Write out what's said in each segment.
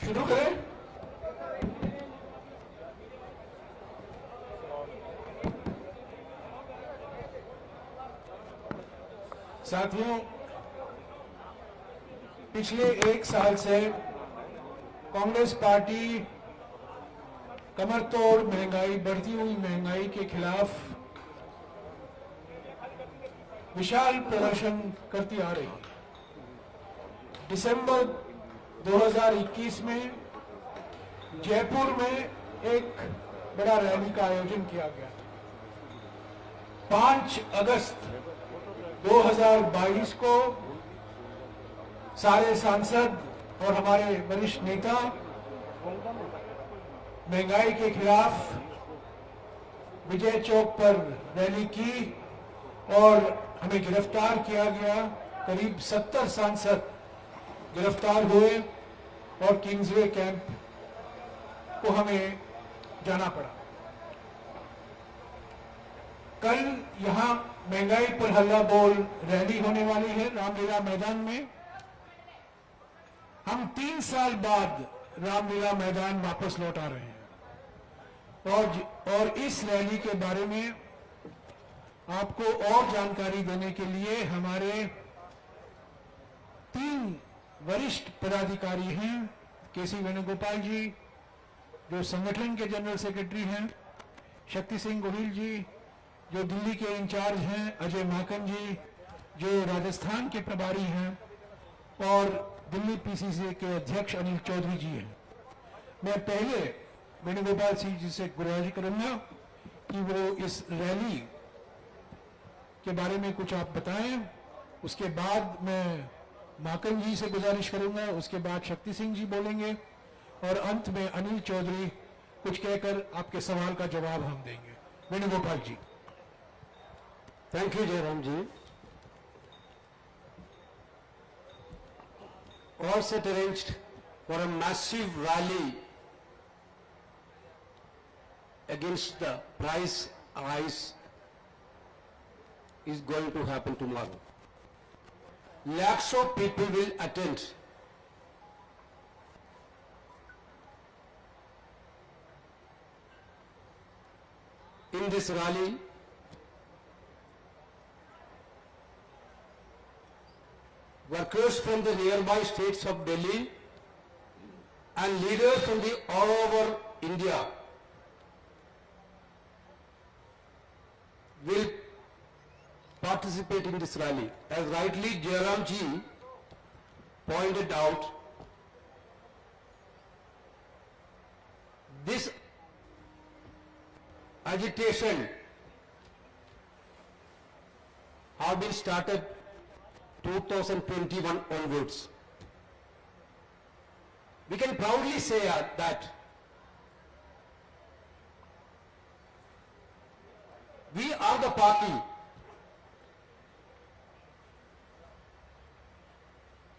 शुरू करें। साथियों, पिछले एक साल से कांग्रेस पार्टी कमर तोड़ महंगाई, बढ़ती हुई महंगाई के खिलाफ विशाल प्रदर्शन करती आ रही है। दिसंबर 2021 में जयपुर में एक बड़ा रैली का आयोजन किया गया। 5 अगस्त 2022 को सारे सांसद और हमारे वरिष्ठ नेता महंगाई के खिलाफ विजय चौक पर रैली की और हमें गिरफ्तार किया गया। करीब 70 सांसद गिरफ्तार हुए और किंग्सवे कैंप को हमें जाना पड़ा। कल यहां महंगाई पर हल्ला बोल रैली होने वाली है रामलीला मैदान में। हम 3 साल बाद रामलीला मैदान वापस लौट आ रहे हैं और इस रैली के बारे में आपको और जानकारी देने के लिए हमारे 3 वरिष्ठ पदाधिकारी हैं। केसी वेणुगोपाल जी जो संगठन के जनरल सेक्रेटरी हैं, शक्ति सिंह गोहिल जी जो दिल्ली के इंचार्ज हैं, अजय माकन जी जो राजस्थान के प्रभारी हैं और दिल्ली पीसीसी के अध्यक्ष अनिल चौधरी जी हैं। मैं पहले वेणुगोपाल सिंह जी से गुजारिश करूंगा कि वो इस रैली के बारे में कुछ आप बताएं। उसके बाद मैं माकन जी से गुजारिश करूंगा, उसके बाद शक्ति सिंह जी बोलेंगे और अंत में अनिल चौधरी कुछ कहकर आपके सवाल का जवाब हम देंगे। Venugopal ji. Thank you Jairam ji. All set arranged for a massive rally against the price rise is going to happen tomorrow. Lakhs of people will attend. In this rally, workers from the nearby states of Delhi and leaders from the all over India will participate in this rally. As rightly Jairam ji pointed out, this agitation have been started 2021 onwards. We can proudly say that we are the party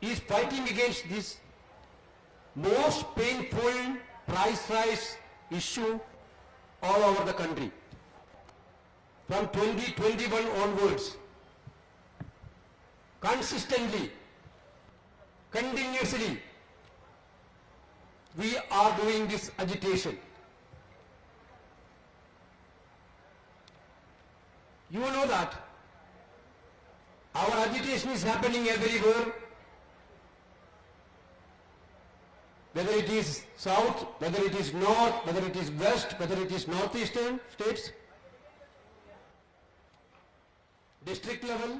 is fighting against this most painful price rise issue all over the country. From 2021 onwards, consistently, continuously, we are doing this agitation. You know that our agitation is happening everywhere, whether it is south, whether it is north, whether it is west, whether it is northeastern states, district level,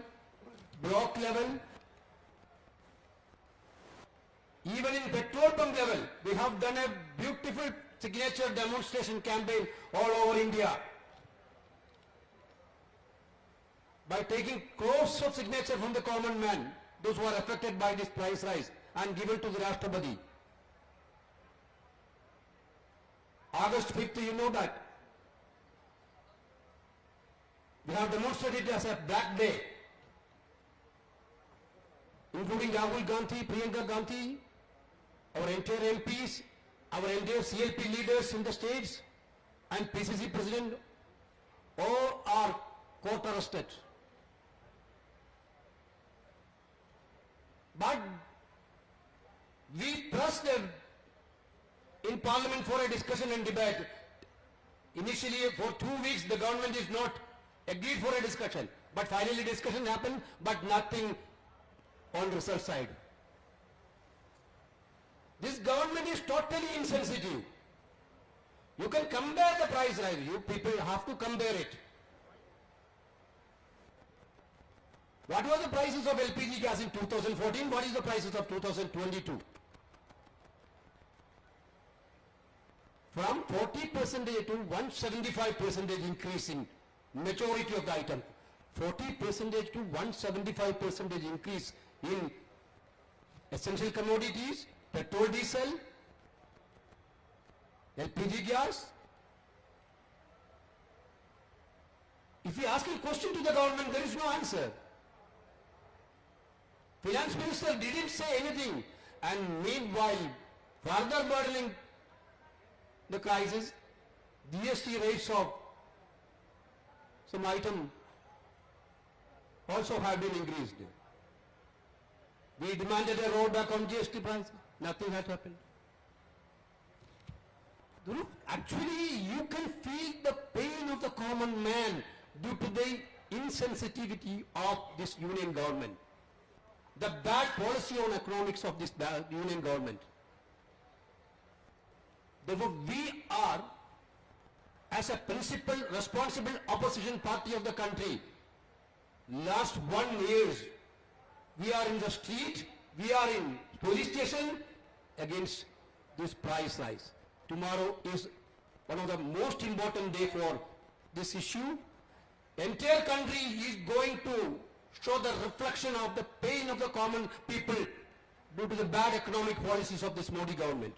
block level, even in petrol pump level. We have done a beautiful signature demonstration campaign all over India by taking crores of signatures from the common man, those who are affected by this price rise, and given to the Rashtrapati. August 5th, you know that. We have demonstrated it as a black day, including Rahul Gandhi, Priyanka Gandhi, our entire MPs, our entire CLP leaders in the states, and PCC President, all are court arrested. But we pressed a in Parliament for a discussion and debate. Initially, for 2 weeks, the government is not agreed for a discussion. But finally, discussion happened, but nothing on research side. This government is totally insensitive. You can compare the price rise. You people have to compare it. What was the prices of LPG gas in 2014? What is the prices of 2022? From 40% to 175% increase in majority of the item. 40% to 175% increase in essential commodities, petrol, diesel, LPG gas. If we ask a question to the government, there is no answer. Finance Minister didn't say anything, and meanwhile, further burdening the crisis, GST rates of some item also have been increased. We demanded a rollback on GST price. Nothing has happened. Actually, you can feel the pain of the common man due to the insensitivity of this union government. The bad policy on economics of this union government. Therefore, we are, as a principal responsible opposition party of the country, last 1 year, we are in the street, we are in police station against this price rise. Tomorrow is one of the most important day for this issue. Entire country is going to show the reflection of the pain of the common people due to the bad economic policies of this Modi government.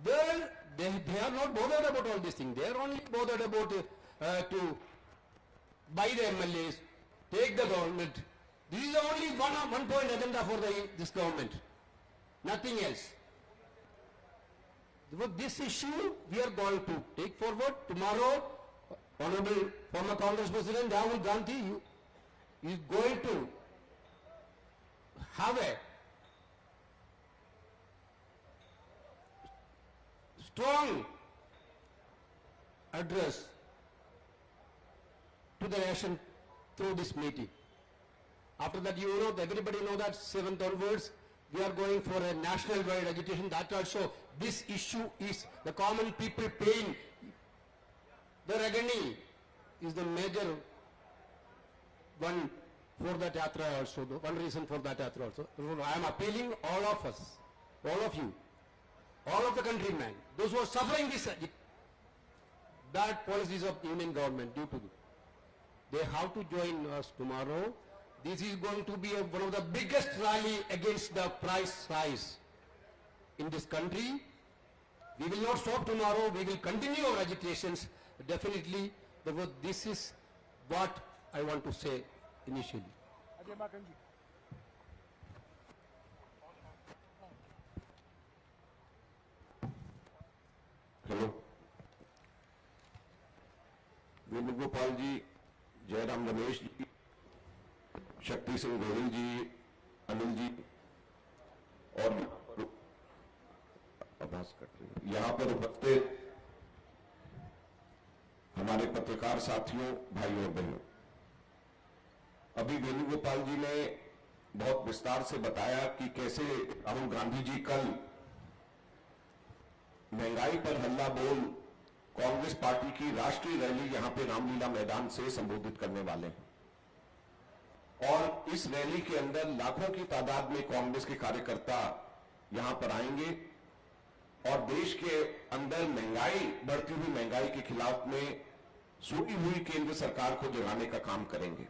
They are not bothered about all these things. They are only bothered about to buy the MLAs, take the government. This is only one point agenda for this government. Nothing else. With this issue, we are going to take forward. Tomorrow, Honorable former Congress President Rahul Gandhi is going to have a strong address to the nation through this meeting. After that, everybody know that 7th onwards, we are going for a national-wide agitation. That also, this issue is the common people paying. The agony is the major one for that yatra also, one reason for that yatra also. I am appealing all of us, all of you, all of the countrymen, those who are suffering this bad policies of the Union government due to they have to join us tomorrow. This is going to be one of the biggest rally against the price rise in this country. We will not stop tomorrow. We will continue our agitations. Definitely, this is what I want to say initially. Hello, Venugopal ji, Jairam Ramesh ji, Shakti Singh Gohil जी, अनिल जी और यहाँ पर उपस्थित हमारे पत्रकार साथियों, भाइयों और बहनों, अभी वेणुगोपाल जी ने बहुत विस्तार से बताया कि कैसे राहुल गांधी जी कल महंगाई पर हल्ला बोल कांग्रेस पार्टी की राष्ट्रीय रैली यहां पे रामलीला मैदान से संबोधित करने वाले हैं और इस रैली के अंदर लाखों की तादाद में कांग्रेस के कार्यकर्ता यहां पर आएंगे और देश के अंदर महंगाई, बढ़ती हुई महंगाई के खिलाफ में सोई हुई केंद्र सरकार को जगाने का काम करेंगे।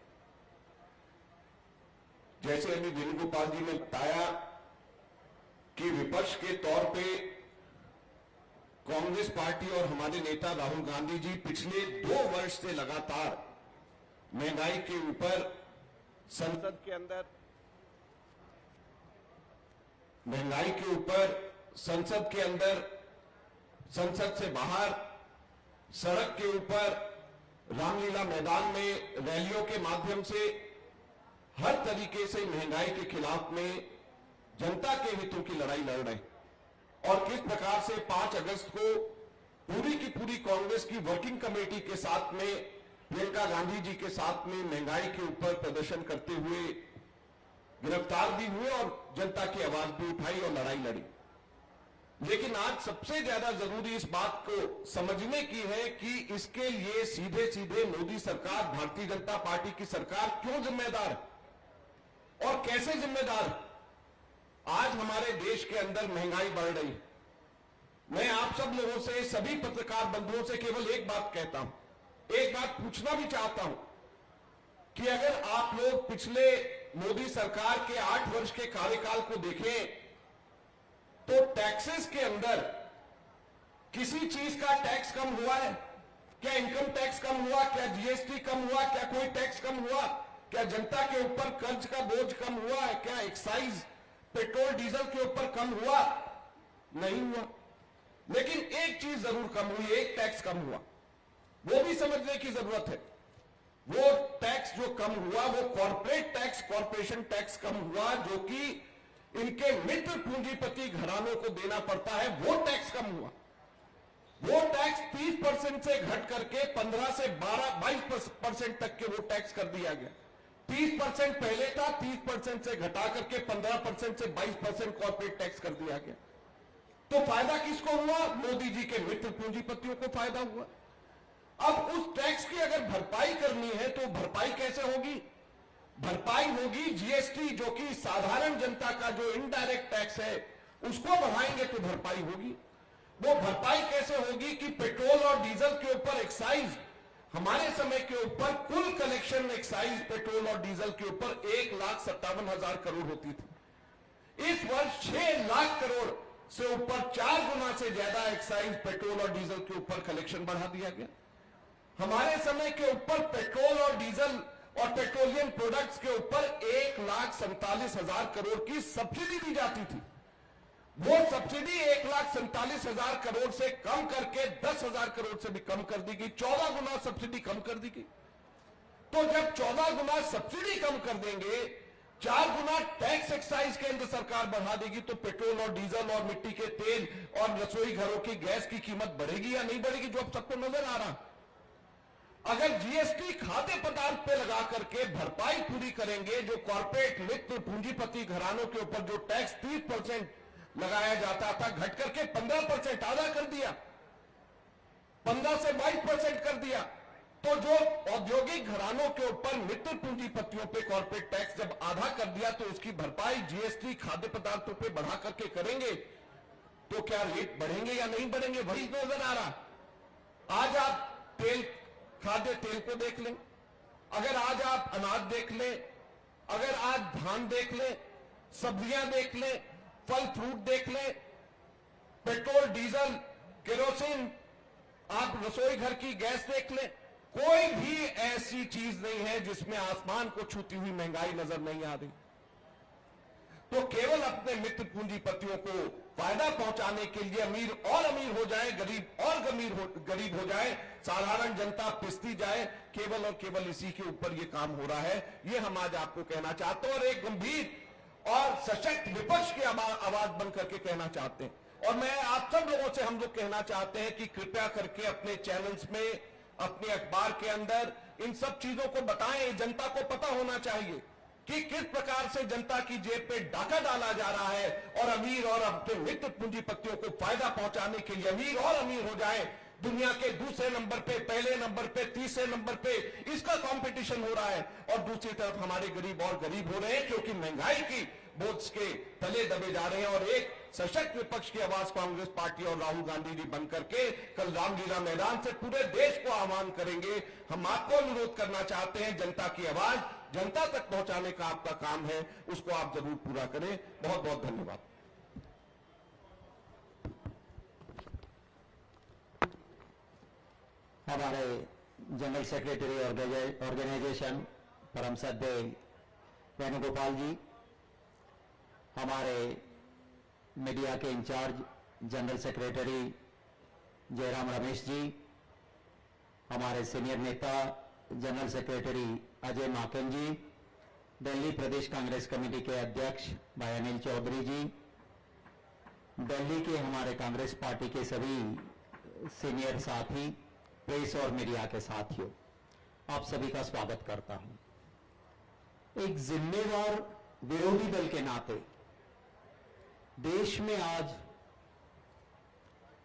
जैसे अभी वेणुगोपाल जी ने बताया कि विपक्ष के तौर पे कांग्रेस पार्टी और हमारे नेता राहुल गांधी जी पिछले 2 वर्ष से लगातार महंगाई के ऊपर संसद के अंदर, महंगाई के ऊपर संसद के अंदर, संसद से बाहर, सड़क के ऊपर, रामलीला मैदान में रैलियों के माध्यम से हर तरीके से महंगाई के खिलाफ में जनता के हितों की लड़ाई लड़ रहे हैं। और किस प्रकार से 5 अगस्त को पूरी की पूरी कांग्रेस की वर्किंग कमेटी के साथ में प्रियंका गांधी जी के साथ में महंगाई के ऊपर प्रदर्शन करते हुए गिरफ्तार भी हुए और जनता की आवाज भी उठाई और लड़ाई लड़ी। लेकिन आज सबसे ज्यादा जरूरी इस बात को समझने की है कि इसके लिए सीधे सीधे मोदी सरकार, भारतीय जनता पार्टी की सरकार क्यों जिम्मेदार है और कैसे जिम्मेदार है। आज हमारे देश के अंदर महंगाई बढ़ रही है। मैं आप सब लोगों से, सभी पत्रकार बंधुओं से केवल एक बात कहता हूं, एक बात पूछना भी चाहता हूं कि अगर आप लोग पिछले मोदी सरकार के 8 वर्ष के कार्यकाल को देखें तो टैक्सेस के अंदर किसी चीज का टैक्स कम हुआ है? क्या इनकम टैक्स कम हुआ? क्या जीएसटी कम हुआ? क्या कोई टैक्स कम हुआ? क्या जनता के ऊपर कर्ज का बोझ कम हुआ है? क्या एक्साइज पेट्रोल डीजल के ऊपर कम हुआ? नहीं हुआ। लेकिन एक चीज जरूर कम हुई, एक टैक्स कम हुआ, वो भी समझने की जरूरत है। वो टैक्स जो कम हुआ वो कॉर्पोरेट टैक्स, कॉर्पोरेशन टैक्स कम हुआ, जो कि इनके मित्र पूंजीपति घरानों को देना पड़ता है, वो टैक्स कम हुआ। वो टैक्स 30% से घट करके 15 से 22% तक के वो टैक्स कर दिया गया। 30% पहले था, 30% से घटा करके 15% से 22% कॉर्पोरेट टैक्स कर दिया गया। तो फायदा किसको हुआ? मोदी जी के मित्र पूंजीपतियों को फायदा हुआ। अब उस टैक्स की अगर भरपाई करनी है तो भरपाई कैसे होगी? भरपाई होगी जीएसटी, जो कि साधारण जनता का जो इनडायरेक्ट टैक्स है उसको बढ़ाएंगे तो भरपाई होगी। वो भरपाई कैसे होगी कि पेट्रोल और डीजल के ऊपर एक्साइज, हमारे समय के ऊपर कुल कलेक्शन एक्साइज पेट्रोल और डीजल के ऊपर 1,57,000 करोड़ होती थी। इस वर्ष 6 लाख करोड़ से ऊपर 4 गुना से ज्यादा एक्साइज पेट्रोल और डीजल के ऊपर कलेक्शन बढ़ा दिया गया। हमारे समय के ऊपर पेट्रोल और डीजल और पेट्रोलियम प्रोडक्ट्स के ऊपर 1,47,000 करोड़ की सब्सिडी दी जाती थी। वो सब्सिडी 1,47,000 करोड़ से कम करके 10,000 करोड़ से भी कम कर दी गई। 14 गुना सब्सिडी कम कर दी गई। तो जब 14 गुना सब्सिडी कम कर देंगे, 4 गुना टैक्स एक्साइज केंद्र सरकार बढ़ा देगी, तो पेट्रोल और डीजल और मिट्टी के तेल और रसोई घरों की गैस की कीमत बढ़ेगी या नहीं बढ़ेगी, जो अब सबको नजर आ रहा। अगर जीएसटी खाद्य पदार्थ पे लगा करके भरपाई पूरी करेंगे, जो कॉर्पोरेट मित्र पूंजीपति घरानों के ऊपर जो टैक्स 30% लगाया जाता था, घट करके 15% आधा कर दिया, 15 से 22% कर दिया। तो जो औद्योगिक घरानों के ऊपर मित्र पूंजीपतियों पे कॉर्पोरेट टैक्स जब आधा कर दिया, तो उसकी भरपाई जीएसटी खाद्य पदार्थों पे बढ़ा करके करेंगे, तो क्या रेट बढ़ेंगे या नहीं बढ़ेंगे, वही नजर आ रहा। आज आप तेल, खाद्य तेल को देख लें, अगर आज आप अनाज देख लें, अगर आज धान देख लें, सब्जियां देख लें, फल फ्रूट देख लें, पेट्रोल डीजल केरोसिन, आप रसोई घर की गैस देख लें, कोई भी ऐसी चीज नहीं है जिसमें आसमान को छूती हुई महंगाई नजर नहीं आ रही। तो केवल अपने मित्र पूंजीपतियों को फायदा पहुंचाने के लिए अमीर और अमीर हो जाए, गरीब और गरीब हो जाए, साधारण जनता पिसती जाए, केवल और केवल इसी के ऊपर यह काम हो रहा है। ये हम आज आपको कहना चाहते हैं और एक गंभीर और सशक्त विपक्ष की आवाज बन करके कहना चाहते हैं। और मैं आप सब लोगों से हम लोग कहना चाहते हैं कि कृपया करके अपने चैनल्स में, अपने अखबार के अंदर इन सब चीजों को बताएं। जनता को पता होना चाहिए कि किस प्रकार से जनता की जेब पे डाका डाला जा रहा है और अमीर और अपने मित्र पूंजीपतियों को फायदा पहुंचाने के लिए अमीर और अमीर हो जाए। दुनिया के दूसरे नंबर पे, पहले नंबर पे, तीसरे नंबर पे इसका कंपटीशन हो रहा है और दूसरी तरफ हमारे गरीब और गरीब हो रहे हैं, क्योंकि महंगाई की बोझ के तले दबे जा रहे हैं। और एक सशक्त विपक्ष की आवाज कांग्रेस पार्टी और राहुल गांधी जी बन करके कल रामलीला मैदान से पूरे देश को आह्वान करेंगे। हम आपको अनुरोध करना चाहते हैं, जनता की आवाज जनता तक पहुंचाने का आपका काम है, उसको आप जरूर पूरा करें। बहुत बहुत धन्यवाद। हमारे जनरल सेक्रेटरी ऑर्गेनाइजेशन परम श्रद्धे वेणुगोपाल जी, हमारे मीडिया के in charge general secretary Jairam Ramesh ji, हमारे सीनियर नेता general secretary Ajay Maken ji, Delhi Pradesh Congress committee के अध्यक्ष भाई अनिल चौधरी जी, दिल्ली के हमारे कांग्रेस पार्टी के सभी सीनियर साथी, प्रेस और मीडिया के साथियों, आप सभी का स्वागत करता हूं। एक जिम्मेदार विरोधी दल के नाते देश में आज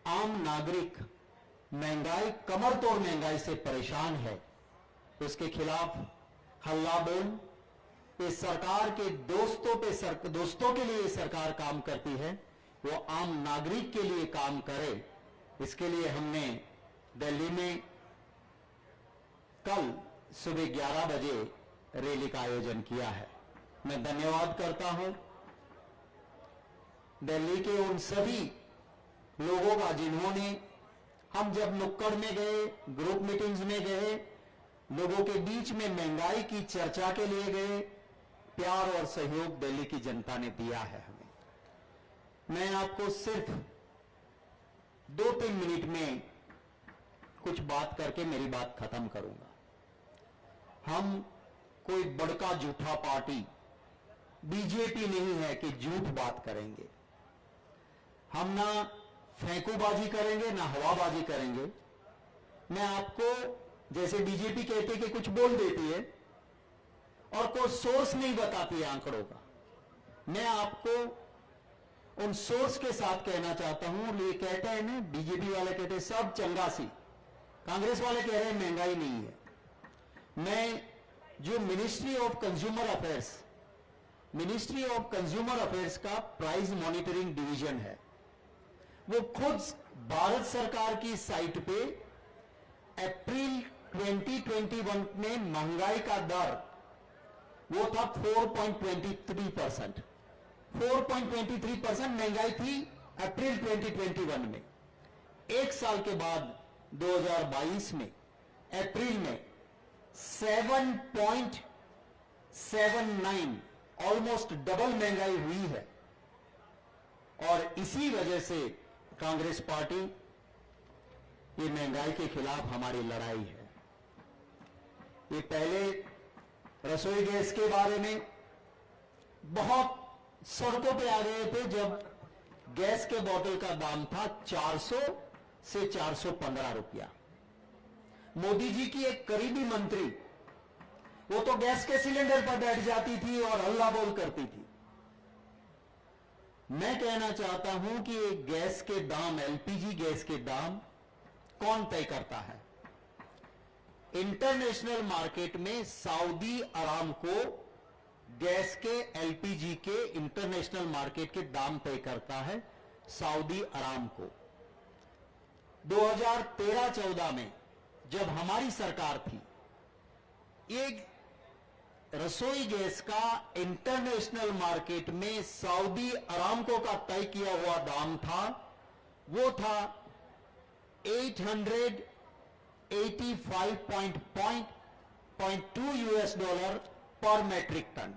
आम नागरिक महंगाई, कमर तोड़ महंगाई से परेशान है, उसके खिलाफ हल्ला बोल, इस सरकार के दोस्तों के लिए सरकार काम करती है, वो आम नागरिक के लिए काम करे, इसके लिए हमने दिल्ली में कल सुबह 11 बजे रैली का आयोजन किया है। मैं धन्यवाद करता हूं दिल्ली के उन सभी लोगों का जिन्होंने, हम जब नुक्कड़ में गए, ग्रुप मीटिंग्स में गए, लोगों के बीच में महंगाई की चर्चा के लिए गए, प्यार और सहयोग दिल्ली की जनता ने दिया है हमें। मैं आपको सिर्फ 2-3 मिनट में कुछ बात करके मेरी बात खत्म करूंगा। हम कोई बड़का झूठा पार्टी बीजेपी नहीं है कि झूठ बात करेंगे। हम ना फेंकूबाजी करेंगे ना हवाबाजी करेंगे। मैं आपको, जैसे बीजेपी कहती है कि कुछ बोल देती है और कोई सोर्स नहीं बताती है आंकड़ों का, मैं आपको उन सोर्स के साथ कहना चाहता हूं। ये कहते हैं ना, बीजेपी वाले कहते हैं सब चंगासी, कांग्रेस वाले कह रहे हैं महंगाई नहीं है। मैं जो मिनिस्ट्री ऑफ कंज्यूमर अफेयर्स का प्राइस मॉनिटरिंग डिवीजन है, वो खुद भारत सरकार की साइट पे अप्रैल 2021 में महंगाई का दर वो था 4.23%। 4.23% महंगाई थी अप्रैल 2021 में। एक साल के बाद 2022 में अप्रैल में 7.79, ऑलमोस्ट डबल महंगाई हुई है। और इसी वजह से कांग्रेस पार्टी, ये महंगाई के खिलाफ हमारी लड़ाई है। ये पहले रसोई गैस के बारे में बहुत सड़कों पे आ गए थे जब गैस के बोतल का दाम था 400 से 415 रुपया। मोदी जी की एक करीबी मंत्री, वो तो गैस के सिलेंडर पर बैठ जाती थी और हल्ला बोल करती थी। मैं कहना चाहता हूं कि गैस के दाम, एलपीजी गैस के दाम कौन तय करता है? इंटरनेशनल मार्केट में सऊदी अरामको गैस के, एलपीजी के इंटरनेशनल मार्केट के दाम तय करता है सऊदी अरामको। 2013-14 में जब हमारी सरकार थी, एक रसोई गैस का इंटरनेशनल मार्केट में सऊदी अरामको का तय किया हुआ दाम था, वो था $885.2 पर मैट्रिक टन।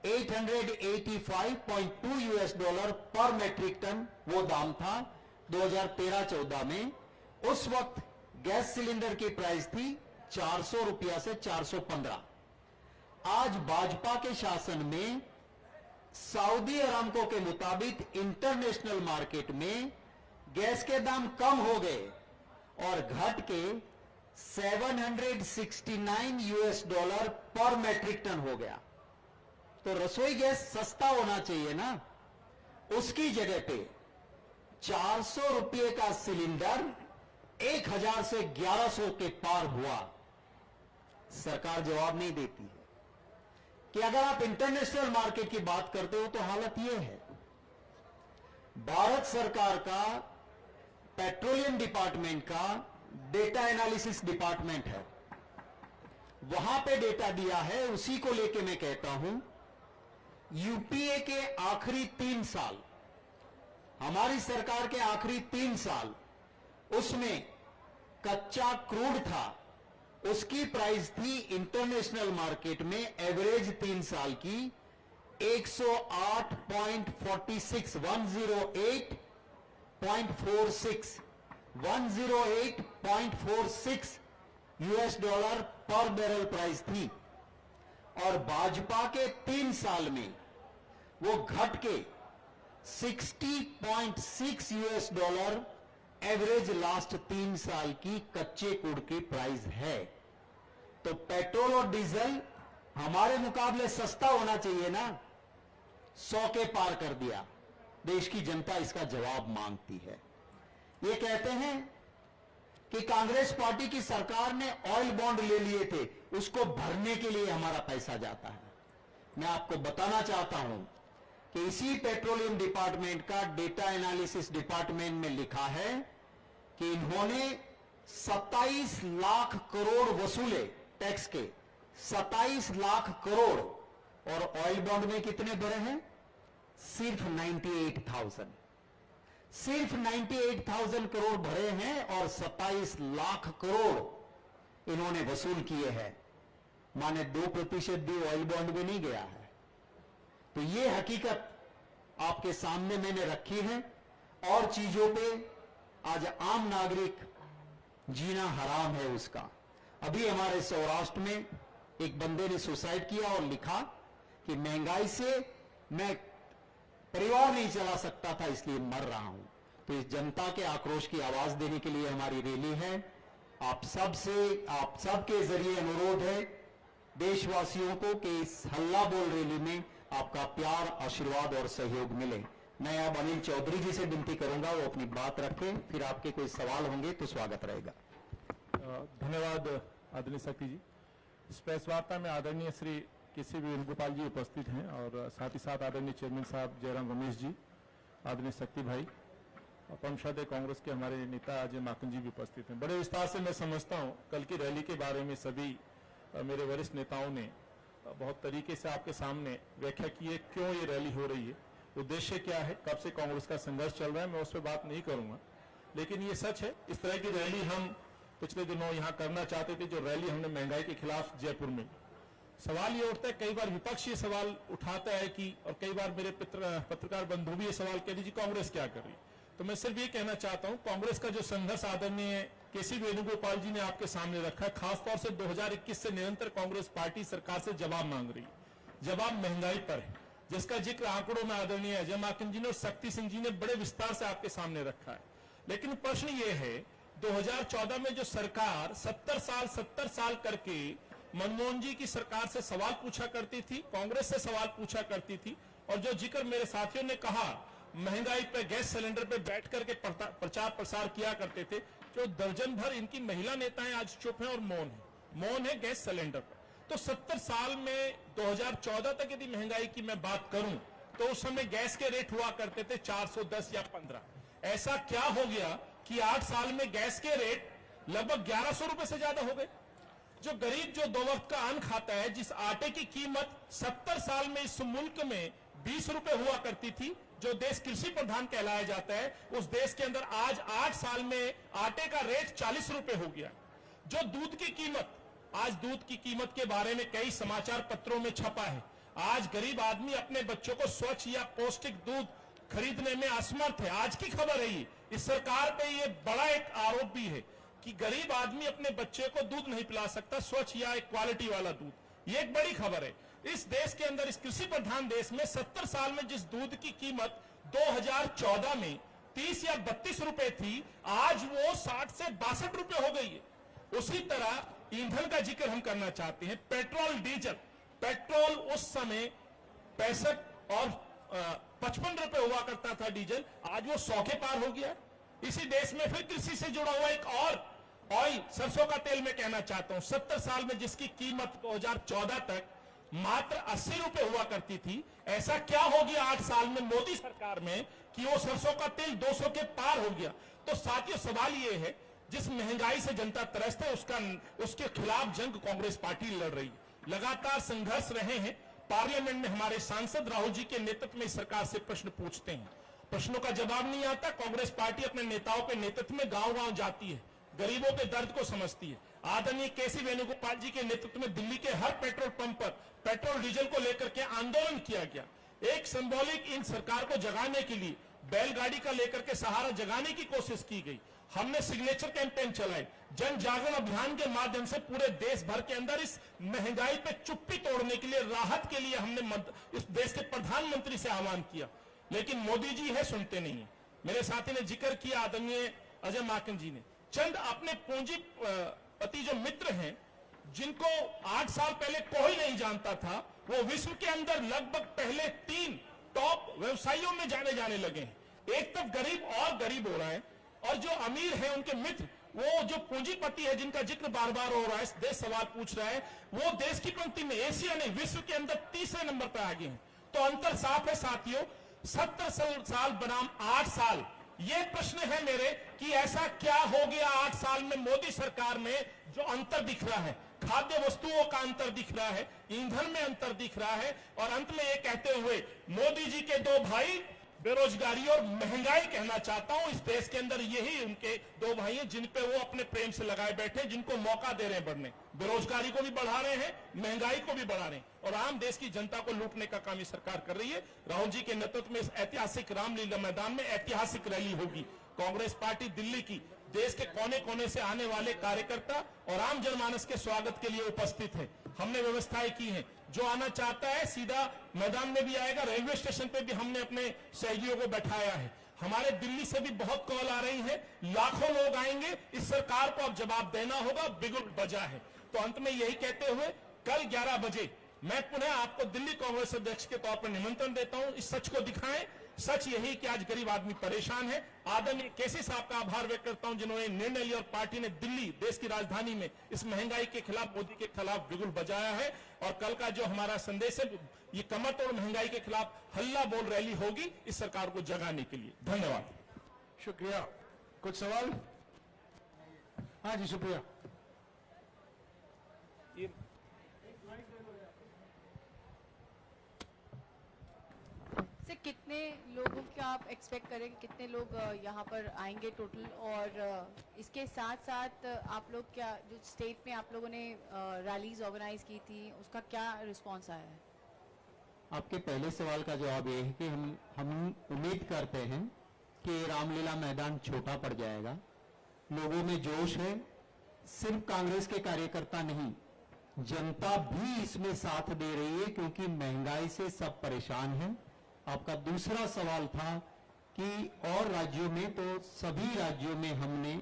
$885.2 पर मैट्रिक टन वो दाम था 2013-14 में। उस वक्त गैस सिलेंडर की प्राइस थी 400 रुपया से 415। आज भाजपा के शासन में सऊदी अरामको के मुताबिक इंटरनेशनल मार्केट में गैस के दाम कम हो गए और घट के $769 पर मैट्रिक टन हो गया। तो रसोई गैस सस्ता होना चाहिए ना, उसकी जगह पे 400 रुपये का सिलेंडर 1000 से 1100 के पार हुआ। सरकार जवाब नहीं देती है कि अगर आप इंटरनेशनल मार्केट की बात करते हो तो हालत यह है। भारत सरकार का पेट्रोलियम डिपार्टमेंट का डेटा एनालिसिस डिपार्टमेंट है, वहां पे डेटा दिया है, उसी को लेके मैं कहता हूं, यूपीए के आखिरी 3 साल, हमारी सरकार के आखिरी 3 साल, उसमें कच्चा क्रूड था, उसकी प्राइस थी इंटरनेशनल मार्केट में एवरेज 3 साल की 108.46 108.46 $108.46 पर बैरल प्राइस थी। और भाजपा के 3 साल में वो घट के 60.6 US डॉलर एवरेज लास्ट 3 साल की कच्चे कूड़ की प्राइस है। तो पेट्रोल और डीजल हमारे मुकाबले सस्ता होना चाहिए ना, 100 के पार कर दिया। देश की जनता इसका जवाब मांगती है। ये कहते हैं कि कांग्रेस पार्टी की सरकार ने ऑयल बॉन्ड ले लिए थे, उसको भरने के लिए हमारा पैसा जाता है। मैं आपको बताना चाहता हूं कि इसी पेट्रोलियम डिपार्टमेंट का डेटा एनालिसिस डिपार्टमेंट में लिखा है कि इन्होंने 27 लाख करोड़ वसूले टैक्स के, 27 लाख करोड़, और ऑयल बॉन्ड में कितने भरे हैं? सिर्फ 98,000, सिर्फ 98,000 करोड़ भरे हैं और 27 लाख करोड़ इन्होंने वसूल किए हैं। माने 2% भी ऑयल बॉन्ड में नहीं गया है। तो ये हकीकत आपके सामने मैंने रखी है। और चीजों पे आज आम नागरिक जीना हराम है उसका। अभी हमारे सौराष्ट्र में एक बंदे ने सुसाइड किया और लिखा कि महंगाई से मैं परिवार नहीं चला सकता था, इसलिए मर रहा हूं। तो इस जनता के आक्रोश की आवाज देने के लिए हमारी रैली है। आप सबके जरिए अनुरोध है देशवासियों को कि इस हल्ला बोल रैली में आपका प्यार, आशीर्वाद और सहयोग मिले। मैं अब अनिल चौधरी जी से विनती करूंगा वो अपनी बात रखें, फिर आपके कोई सवाल होंगे तो स्वागत रहेगा। धन्यवाद आदरणीय शक्ति जी। इस प्रेस वार्ता में आदरणीय श्री केसी वेणुगोपाल जी उपस्थित हैं और साथ ही साथ आदरणीय चेयरमैन साहब जयराम रमेश जी, आदरणीय शक्ति भाई, परमश्रद्धेय कांग्रेस के हमारे नेता अजय माकन जी भी उपस्थित हैं। बड़े विस्तार से मैं समझता हूं कल की रैली के बारे में सभी मेरे वरिष्ठ नेताओं ने बहुत तरीके से आपके सामने व्याख्या की है, क्यों ये रैली हो रही है, उद्देश्य क्या है, कब से कांग्रेस का संघर्ष चल रहा है। मैं उस पर बात नहीं करूंगा, लेकिन ये सच है इस तरह की रैली हम पिछले दिनों यहाँ करना चाहते थे। जो रैली हमने महंगाई के खिलाफ जयपुर में, सवाल ये उठता है, कई बार विपक्ष ये सवाल उठाता है कि, और कई बार मेरे पत्रकार बंधु भी ये सवाल कह लीजिए कांग्रेस क्या कर रही है। तो मैं सिर्फ ये कहना चाहता हूं कांग्रेस का जो संघर्ष आदरणीय केसी वेणुगोपाल जी ने आपके सामने रखा है, खासतौर से 2021 से निरंतर कांग्रेस पार्टी सरकार से जवाब मांग रही है। जवाब महंगाई पर है, जिसका जिक्र आंकड़ों में आदरणीय अजय माकन जी ने और शक्ति सिंह जी ने बड़े विस्तार से आपके सामने रखा है। लेकिन प्रश्न ये है, 2014 में जो सरकार 70 साल करके मनमोहन जी की सरकार से सवाल पूछा करती थी, कांग्रेस से सवाल पूछा करती थी, और जो जिक्र मेरे साथियों ने कहा महंगाई पे गैस सिलेंडर पे बैठ करके प्रचार प्रसार किया करते थे, जो दर्जन भर इनकी महिला नेताएं आज चुप हैं और मौन है गैस सिलेंडर पर। तो 70 साल में 2014 तक यदि महंगाई की मैं बात करूं तो उस समय गैस के रेट हुआ करते थे 410 या 15। ऐसा क्या हो गया कि 8 साल में गैस के रेट लगभग 1100 रुपए से ज्यादा हो गए। जो गरीब जो 2 वक्त का अन्न खाता है, जिस आटे की कीमत 70 साल में इस मुल्क में 20 रुपए हुआ करती थी, जो देश कृषि प्रधान कहलाया जाता है, उस देश के अंदर आज 8 साल में आटे का रेट 40 रुपए हो गया। जो दूध की कीमत, आज दूध की कीमत के बारे में कई समाचार पत्रों में छपा है। आज गरीब आदमी अपने बच्चों को स्वच्छ या पौष्टिक दूध खरीदने में असमर्थ है। आज की खबर है ये, इस सरकार पे ये बड़ा एक आरोप भी है कि गरीब आदमी अपने बच्चे को दूध नहीं पिला सकता, स्वच्छ या एक क्वालिटी वाला दूध। ये एक बड़ी खबर है। इस देश के अंदर, इस कृषि प्रधान देश में 70 साल में जिस दूध की कीमत 2014 में 30 या 32 रुपए थी, आज वो 60 से 62 रुपए हो गई है। उसी तरह ईंधन का जिक्र हम करना चाहते हैं। पेट्रोल, डीजल, पेट्रोल उस समय 65 और 55 रुपए हुआ करता था डीजल, आज वो 100 के पार हो गया। इसी देश में फिर कृषि से जुड़ा हुआ एक और ऑयल, सरसों का तेल मैं कहना चाहता हूं, 70 साल में जिसकी कीमत 2014 तक मात्र 80 रुपए हुआ करती थी, ऐसा क्या हो गया 8 साल में मोदी सरकार में कि वो सरसों का तेल 200 के पार हो गया। तो साथियों, सवाल ये है, जिस महंगाई से जनता त्रस्त है उसके खिलाफ जंग कांग्रेस पार्टी लड़ रही है। लगातार संघर्ष रहे हैं। पार्लियामेंट में हमारे सांसद राहुल जी के नेतृत्व में सरकार से प्रश्न पूछते हैं, प्रश्नों का जवाब नहीं आता। कांग्रेस पार्टी अपने नेताओं के नेतृत्व में गांव-गांव जाती है, गरीबों के दर्द को समझती है। आदरणीय केसी वेणुगोपाल जी के नेतृत्व में दिल्ली के हर पेट्रोल पंप पर पेट्रोल डीजल को लेकर के आंदोलन किया गया। एक सिंबॉलिक इन सरकार को जगाने के लिए बैलगाड़ी का लेकर के सहारा जगाने की कोशिश की गई। हमने सिग्नेचर कैंपेन चलाए, जन जागरण अभियान के माध्यम से पूरे देश भर के अंदर इस महंगाई पे चुप्पी तोड़ने के लिए, राहत के लिए हमने इस देश के प्रधानमंत्री से आह्वान किया। लेकिन मोदी जी है सुनते नहीं है। मेरे साथी ने जिक्र किया आदरणीय अजय माकन जी ने, चंद अपने पूंजीपति जो मित्र हैं जिनको 8 साल पहले कोई नहीं जानता था, वो विश्व के अंदर लगभग पहले 3 टॉप व्यवसायियों में जाने लगे हैं। एक तरफ गरीब और गरीब हो रहा है, और जो अमीर है उनके मित्र, वो जो पूंजीपति है जिनका जिक्र बार बार हो रहा है, देश सवाल पूछ रहा है, वो देश की पंक्ति में एशिया नहीं विश्व के अंदर तीसरे नंबर पर आगे हैं। तो अंतर साफ है साथियों, 70 साल बनाम 8 साल। ये प्रश्न है मेरे कि ऐसा क्या हो गया 8 साल में मोदी सरकार में जो अंतर दिख रहा है। खाद्य वस्तुओं का अंतर दिख रहा है, ईंधन में अंतर दिख रहा है, और अंत में ये कहते हुए मोदी जी के 2 भाई बेरोजगारी और महंगाई कहना चाहता हूं। इस देश के अंदर यही उनके 2 भाई हैं जिन पे वो अपने प्रेम से लगाए बैठे, जिनको मौका दे रहे हैं बढ़ने। बेरोजगारी को भी बढ़ा रहे हैं, महंगाई को भी बढ़ा रहे हैं, और आम देश की जनता को लूटने का काम ये सरकार कर रही है। राहुल जी के नेतृत्व में इस ऐतिहासिक रामलीला मैदान में ऐतिहासिक रैली होगी। कांग्रेस पार्टी दिल्ली की देश के कोने कोने से आने वाले कार्यकर्ता और आम जनमानस के स्वागत के लिए उपस्थित है। हमने व्यवस्थाएं की हैं, जो आना चाहता है सीधा मैदान में भी आएगा। रेलवे स्टेशन पे भी हमने अपने सहयोगियों को बैठाया है। हमारे दिल्ली से भी बहुत कॉल आ रही है, लाखों लोग आएंगे। इस सरकार को अब जवाब देना होगा, बिगुल बजा है। तो अंत में यही कहते हुए कल 11 बजे मैं पुनः आपको दिल्ली कांग्रेस अध्यक्ष के तौर पर निमंत्रण देता हूं। इस सच को दिखाएं। सच यही कि आज गरीब आदमी परेशान है। आदरणीय केसी साहब का आभार व्यक्त करता हूं जिन्होंने निर्णय लिया और पार्टी ने दिल्ली देश की राजधानी में इस महंगाई के खिलाफ, मोदी के खिलाफ बिगुल बजाया है। और कल का जो हमारा संदेश है, ये कमर तोड़ महंगाई के खिलाफ हल्ला बोल रैली होगी इस सरकार को जगाने के लिए। धन्यवाद। शुक्रिया। कुछ सवाल? हाँ जी, शुक्रिया। से कितने लोगों का आप एक्सपेक्ट करें, कितने लोग यहाँ पर आएंगे टोटल? और इसके साथ साथ आप लोग क्या, जो स्टेट में आप लोगों ने रैलीज ऑर्गेनाइज की थी, उसका क्या रिस्पांस आया है? आपके पहले सवाल का जवाब ये है कि हम उम्मीद करते हैं कि रामलीला मैदान छोटा पड़ जाएगा। लोगों में जोश है। सिर्फ कांग्रेस के कार्यकर्ता नहीं, जनता भी इसमें साथ दे रही है, क्योंकि महंगाई से सब परेशान हैं। आपका दूसरा सवाल था कि और राज्यों में, तो सभी राज्यों में हमने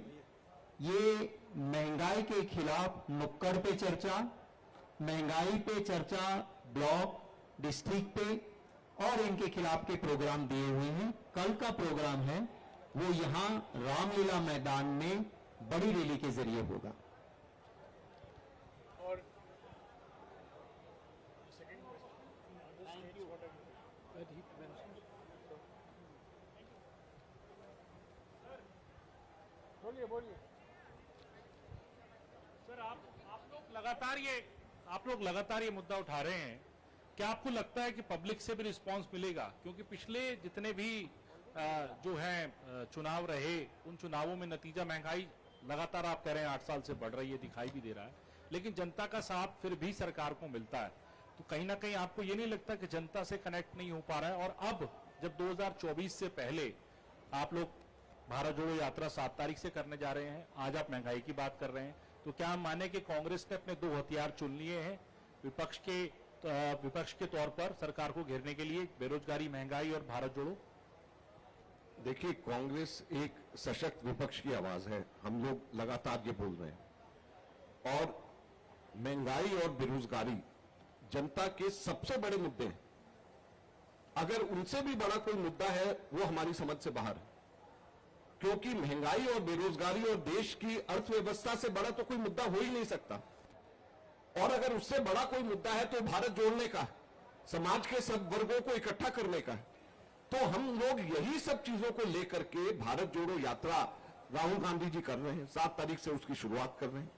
ये महंगाई के खिलाफ नुक्कड़ पे चर्चा, महंगाई पे चर्चा ब्लॉक, डिस्ट्रिक्ट पे, और इनके खिलाफ के प्रोग्राम दिए हुए हैं। कल का प्रोग्राम है वो यहां रामलीला मैदान में बड़ी रैली के जरिए होगा। बोलिए। सर, आप लोग लगातार ये मुद्दा उठा रहे हैं। क्या आपको लगता है कि पब्लिक से भी रिस्पांस मिलेगा? क्योंकि पिछले जितने भी जो हैं चुनाव रहे, उन चुनावों में नतीजा महंगाई लगातार आप कह रहे हैं 8 साल से बढ़ रही है, दिखाई भी दे रहा है, लेकिन जनता का साथ फिर भी सरकार को मिलता है। तो कहीं ना कहीं आपको ये नहीं लगता कि जनता से कनेक्ट नहीं हो पा रहा है? और अब जब 2024 से पहले आप लोग भारत जोड़ो यात्रा 7 तारीख से करने जा रहे हैं, आज आप महंगाई की बात कर रहे हैं, तो क्या हम माने कि कांग्रेस ने अपने 2 हथियार चुन लिए हैं विपक्ष के तौर पर सरकार को घेरने के लिए, बेरोजगारी, महंगाई और भारत जोड़ो? देखिए, कांग्रेस एक सशक्त विपक्ष की आवाज है। हम लोग लगातार ये बोल रहे हैं, और महंगाई और बेरोजगारी जनता के सबसे बड़े मुद्दे हैं। अगर उनसे भी बड़ा कोई मुद्दा है, वो हमारी समझ से बाहर है, क्योंकि महंगाई और बेरोजगारी और देश की अर्थव्यवस्था से बड़ा तो कोई मुद्दा हो ही नहीं सकता। और अगर उससे बड़ा कोई मुद्दा है तो भारत जोड़ने का, समाज के सब वर्गों को इकट्ठा करने का है। तो हम लोग यही सब चीजों को लेकर के भारत जोड़ो यात्रा राहुल गांधी जी कर रहे हैं, 7 तारीख से उसकी शुरुआत कर रहे हैं।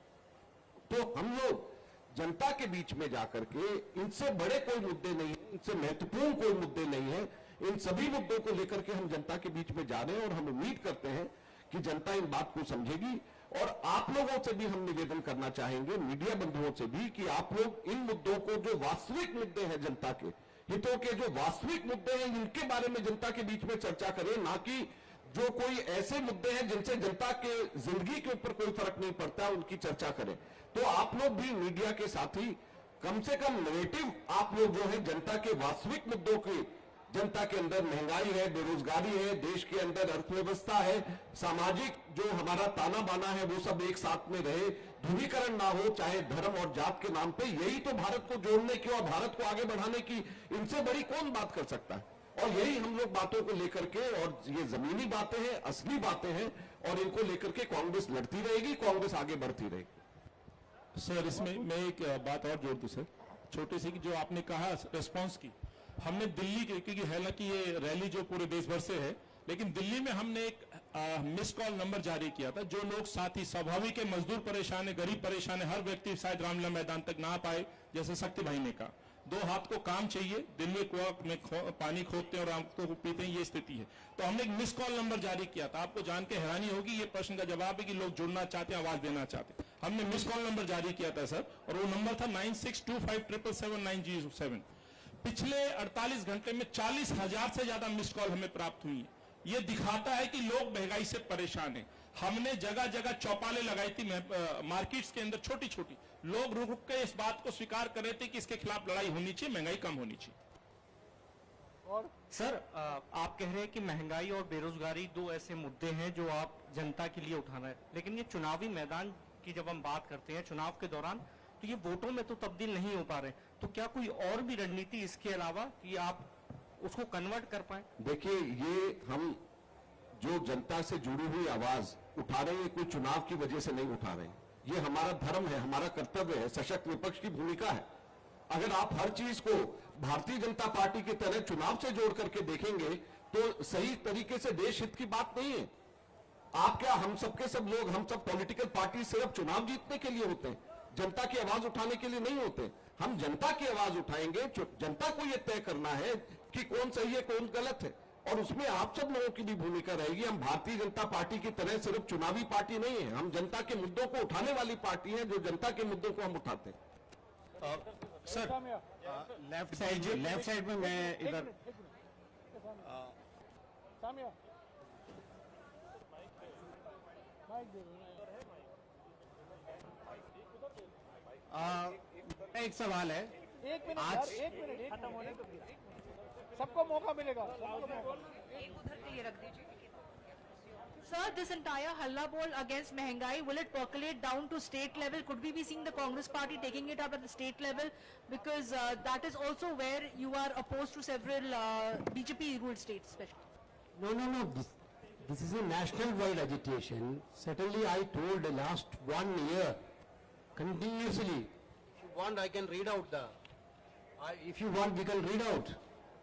तो हम लोग जनता के बीच में जाकर के, इनसे बड़े कोई मुद्दे नहीं, इनसे महत्वपूर्ण कोई मुद्दे नहीं है, इन सभी मुद्दों को लेकर के हम जनता के बीच में जा रहे हैं। और हम उम्मीद करते हैं कि जनता इन बात को समझेगी। और आप लोगों से भी हम निवेदन करना चाहेंगे, मीडिया बंधुओं से भी, कि आप लोग इन मुद्दों को, जो वास्तविक मुद्दे हैं जनता के हितों के, जो वास्तविक मुद्दे हैं, इनके बारे में जनता के बीच में चर्चा करें, ना कि जो कोई ऐसे मुद्दे हैं जिनसे जनता के जिंदगी के ऊपर कोई फर्क नहीं पड़ता, उनकी चर्चा करें। तो आप लोग भी मीडिया के साथी कम से कम नैरेटिव आप लोग जो है जनता के वास्तविक मुद्दों के जनता के अंदर महंगाई है, बेरोजगारी है, देश के अंदर अर्थव्यवस्था है, सामाजिक जो हमारा ताना बाना है वो सब एक साथ में रहे, ध्रुवीकरण ना हो चाहे धर्म और जात के नाम पे। यही तो भारत को जोड़ने की और भारत को आगे बढ़ाने की इनसे बड़ी कौन बात कर सकता है। और यही हम लोग बातों को लेकर के, और ये जमीनी बातें हैं, असली बातें हैं, और इनको लेकर के कांग्रेस लड़ती रहेगी, कांग्रेस आगे बढ़ती रहेगी। सर इसमें मैं एक बात और जोड़ दूं सर, छोटी सी, कि जो आपने कहा रिस्पांस की, हमने दिल्ली के, क्योंकि हालांकि ये रैली जो पूरे देश भर से है, लेकिन दिल्ली में हमने एक मिस कॉल नंबर जारी किया था। जो लोग साथी, स्वाभाविक है, मजदूर परेशान है, गरीब परेशान है, हर व्यक्ति शायद रामलीला मैदान तक ना पाए, जैसे शक्ति भाई ने कहा, 2 हाथ को काम चाहिए, दिन में कुआं में पानी खोदते हैं और रात को पीते हैं, ये स्थिति है। तो हमने एक मिस कॉल नंबर जारी किया था। आपको जान के हैरानी होगी, ये प्रश्न का जवाब है कि लोग जुड़ना चाहते हैं, आवाज देना चाहते हैं। हमने मिस कॉल नंबर जारी किया था सर, और वो नंबर था 9625777907। पिछले 48 घंटे में 40,000 से ज्यादा मिस कॉल हमें प्राप्त हुई है। ये दिखाता है कि लोग महंगाई से परेशान हैं। हमने जगह जगह चौपालें लगाई थी मार्केट्स के अंदर, छोटी छोटी, लोग रुक रुक के इस बात को स्वीकार कर रहे थे कि इसके खिलाफ लड़ाई होनी चाहिए, महंगाई कम होनी चाहिए। सर आप कह रहे हैं कि महंगाई और बेरोजगारी 2 ऐसे मुद्दे हैं जो आप जनता के लिए उठाना है, लेकिन ये चुनावी मैदान की जब हम बात करते हैं चुनाव के दौरान, तो ये वोटों में तो तब्दील नहीं हो पा रहे। तो क्या कोई और भी रणनीति इसके अलावा कि आप उसको कन्वर्ट कर पाए? देखिए, ये हम जो जनता से जुड़ी हुई आवाज उठा रहे हैं, कोई चुनाव की वजह से नहीं उठा रहे हैं। ये हमारा धर्म है, हमारा कर्तव्य है, सशक्त विपक्ष की भूमिका है। अगर आप हर चीज को भारतीय जनता पार्टी की तरह चुनाव से जोड़ करके देखेंगे तो सही तरीके से देश हित की बात नहीं है। आप क्या, हम सबके सब लोग, हम सब पॉलिटिकल पार्टी सिर्फ चुनाव जीतने के लिए होते हैं, जनता की आवाज उठाने के लिए नहीं होते। हम जनता की आवाज उठाएंगे, जनता को यह तय करना है कि कौन सही है कौन गलत है, और उसमें आप सब लोगों की भी भूमिका रहेगी। हम भारतीय जनता पार्टी की तरह सिर्फ चुनावी पार्टी नहीं है, हम जनता के मुद्दों को उठाने वाली पार्टी है, जो जनता के मुद्दों को हम उठाते हैं। सर लेफ्ट साइड में मैं इधर एक सवाल है। एक मिनट खत्म होने तो सबको मौका मिलेगा। Sir, this entire halla ball against Mehengai, will it percolate down to state level? Could we be seeing the Congress party taking it up at the state level? Because that is also where you are opposed to several BJP ruled states especially. No. This is a national-wide agitation. Certainly, I told the last 1 year, continuously. If you want, I can read out the. If you want, we can read out.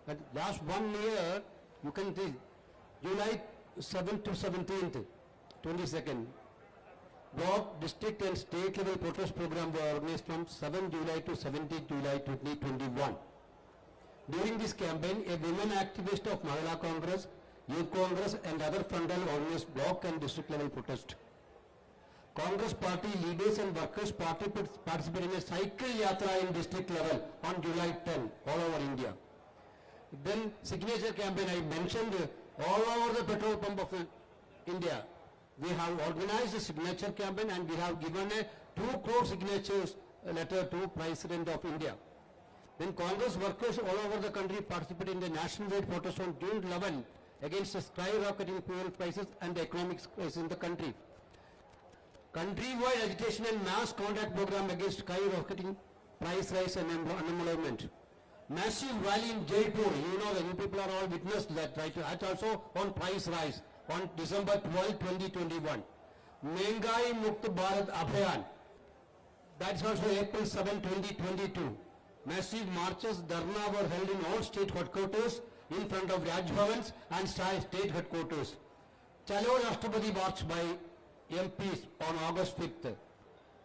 But last 1 year, you can see July 7th to 17th, 22nd. Block, district and state level protest program were organized from 7 July to 17 July 2021. During this campaign, a women activist of Mahila Congress, Youth Congress and other frontal organized block and district level protest. Congress party leaders and workers participated in a cycle yatra in district level on July 10 all over India. Then signature campaign, I mentioned all over the petrol pump of India. We have organized a signature campaign and we have given a 2 crore signatures letter to President of India. Then Congress workers all over the country participated in the national-wide protest on June 11 against the skyrocketing fuel prices and the economic crisis in the country. Country-wide agitation and mass contact program against skyrocketing price rise and unemployment. Massive rally in Jaipur, you know that you people are all witnessed that, right? That also on price rise on December 12, 2021. Mehengai Mukt Bharat Abhiyan, that's also April 7, 2022. Massive marches, dharna were held in all state headquarters, in front of Raj Bhavans and state headquarters. Chalo Rashtrapati march by MPs on August 5th.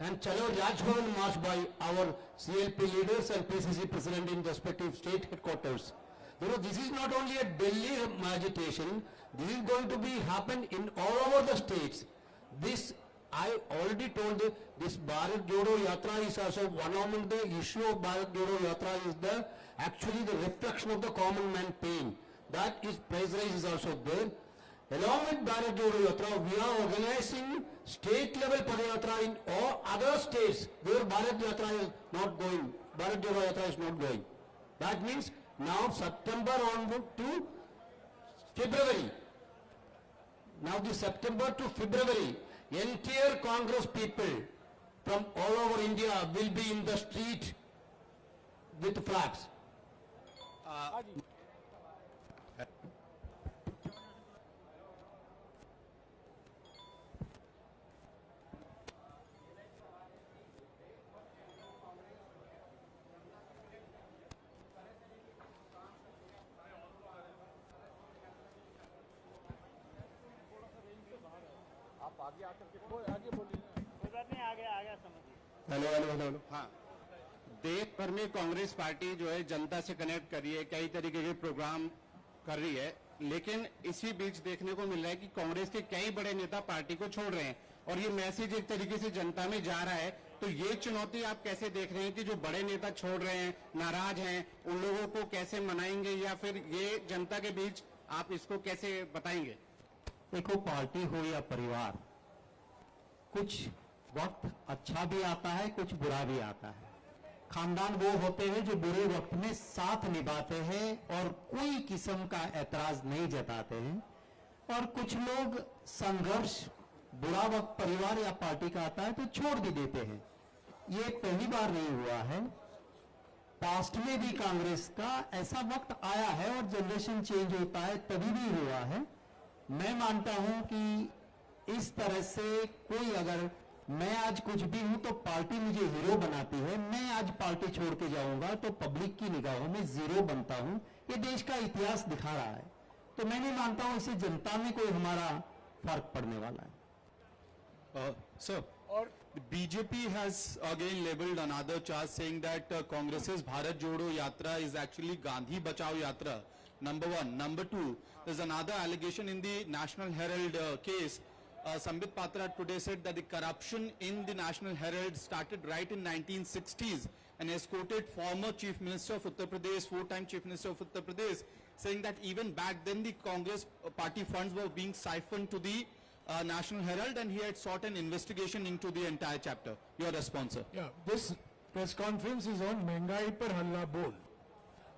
And Chalo Raj Bhavan march by our CLP leaders and PCC president in respective state headquarters. You know, this is not only a Delhi agitation, this is going to be happen in all over the states. This, I already told you, this Bharat Jodo Yatra is also one of the issue of Bharat Jodo Yatra is the actually the reflection of the common man pain. That is price rise is also there. Along with Bharat Jodo Yatra, we are organizing state level Padayatra in all other states where Bharat Yatra is not going. Bharat Jodo Yatra is not going. That means Now September onward to February. Now the September to February, entire Congress people from all over India will be in the street with flags. आप आगे आकर के कोई आगे बोलिए ना। कोई बात नहीं, आ गया समझिए। हेलो। हाँ, देश भर में कांग्रेस पार्टी जो है जनता से कनेक्ट कर रही है, कई तरीके के प्रोग्राम कर रही है, लेकिन इसी बीच देखने को मिल रहा है कि कांग्रेस के कई बड़े नेता पार्टी को छोड़ रहे हैं और ये मैसेज एक तरीके से जनता में जा रहा है। तो ये चुनौती आप कैसे देख रहे हैं कि जो बड़े नेता छोड़ रहे हैं, नाराज हैं, उन लोगों को कैसे मनाएंगे या फिर ये जनता के बीच आप इसको कैसे बताएंगे? देखो, पार्टी हो या परिवार, कुछ वक्त अच्छा भी आता है, कुछ बुरा भी आता है। खानदान वो होते हैं जो बुरे वक्त में साथ निभाते हैं और कोई किस्म का ऐतराज नहीं जताते हैं, और कुछ लोग संघर्ष, बुरा वक्त परिवार या पार्टी का आता है तो छोड़ भी देते हैं। ये पहली बार नहीं हुआ है, पास्ट में भी कांग्रेस का ऐसा वक्त आया है और जनरेशन चेंज होता है तभी भी हुआ है। मैं मानता हूं कि इस तरह से कोई, अगर मैं आज कुछ भी हूं तो पार्टी मुझे हीरो बनाती है, मैं आज पार्टी छोड़ के जाऊंगा तो पब्लिक की निगाहों में जीरो बनता हूं। ये देश का इतिहास दिखा रहा है, तो मैं नहीं मानता हूं इससे जनता में कोई हमारा फर्क पड़ने वाला है। Sir, the BJP has again labelled another charge saying that Congress's Bharat Jodo Yatra is actually Gandhi Bachao Yatra. Number one. Number two, there's another allegation in the National Herald case. Sambit Patra today said that the corruption in the National Herald started right in 1960s and has quoted former Chief Minister of Uttar Pradesh, four-time Chief Minister of Uttar Pradesh, saying that even back then the Congress party funds were being siphoned to the National Herald, and he had sought an investigation into the entire chapter. Your response, sir? Yeah, this press conference is on Mengai Par Halla Bol.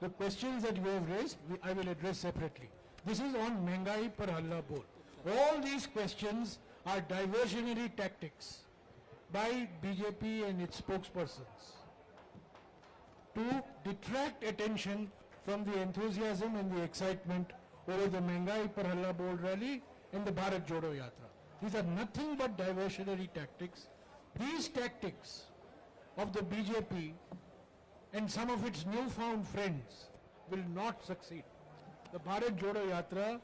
The questions that you have raised, I will address separately. This is on Mengai Par Halla Bol. All these questions are diversionary tactics by BJP and its spokespersons to detract attention from the enthusiasm and the excitement over the Mengai Par Halla Bol rally and the Bharat Jodo Yatra. These are nothing but diversionary tactics. These tactics of the BJP and some of its newfound friends will not succeed. The Bharat Jodo Yatra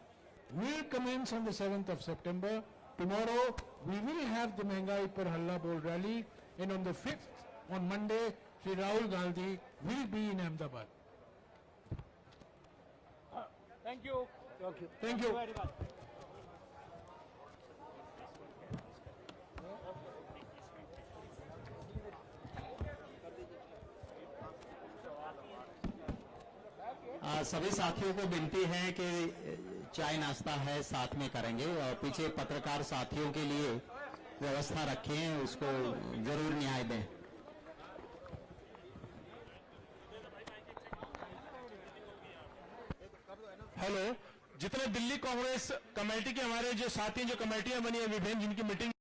will commence on the 7th of September. Tomorrow we will have the Mengai Par Halla Bol rally, and on the 5th, on Monday, Sri Rahul Gandhi will be in Ahmedabad. Thank you. Thank you. Very much. सभी साथियों को विनती है कि चाय नाश्ता है साथ में करेंगे, और पीछे पत्रकार साथियों के लिए व्यवस्था रखें, उसको जरूर न्याय दें। हेलो, जितने दिल्ली कांग्रेस कमेटी के हमारे जो साथी जो कमेटियां बनी है विभिन्न, जिनकी मीटिंग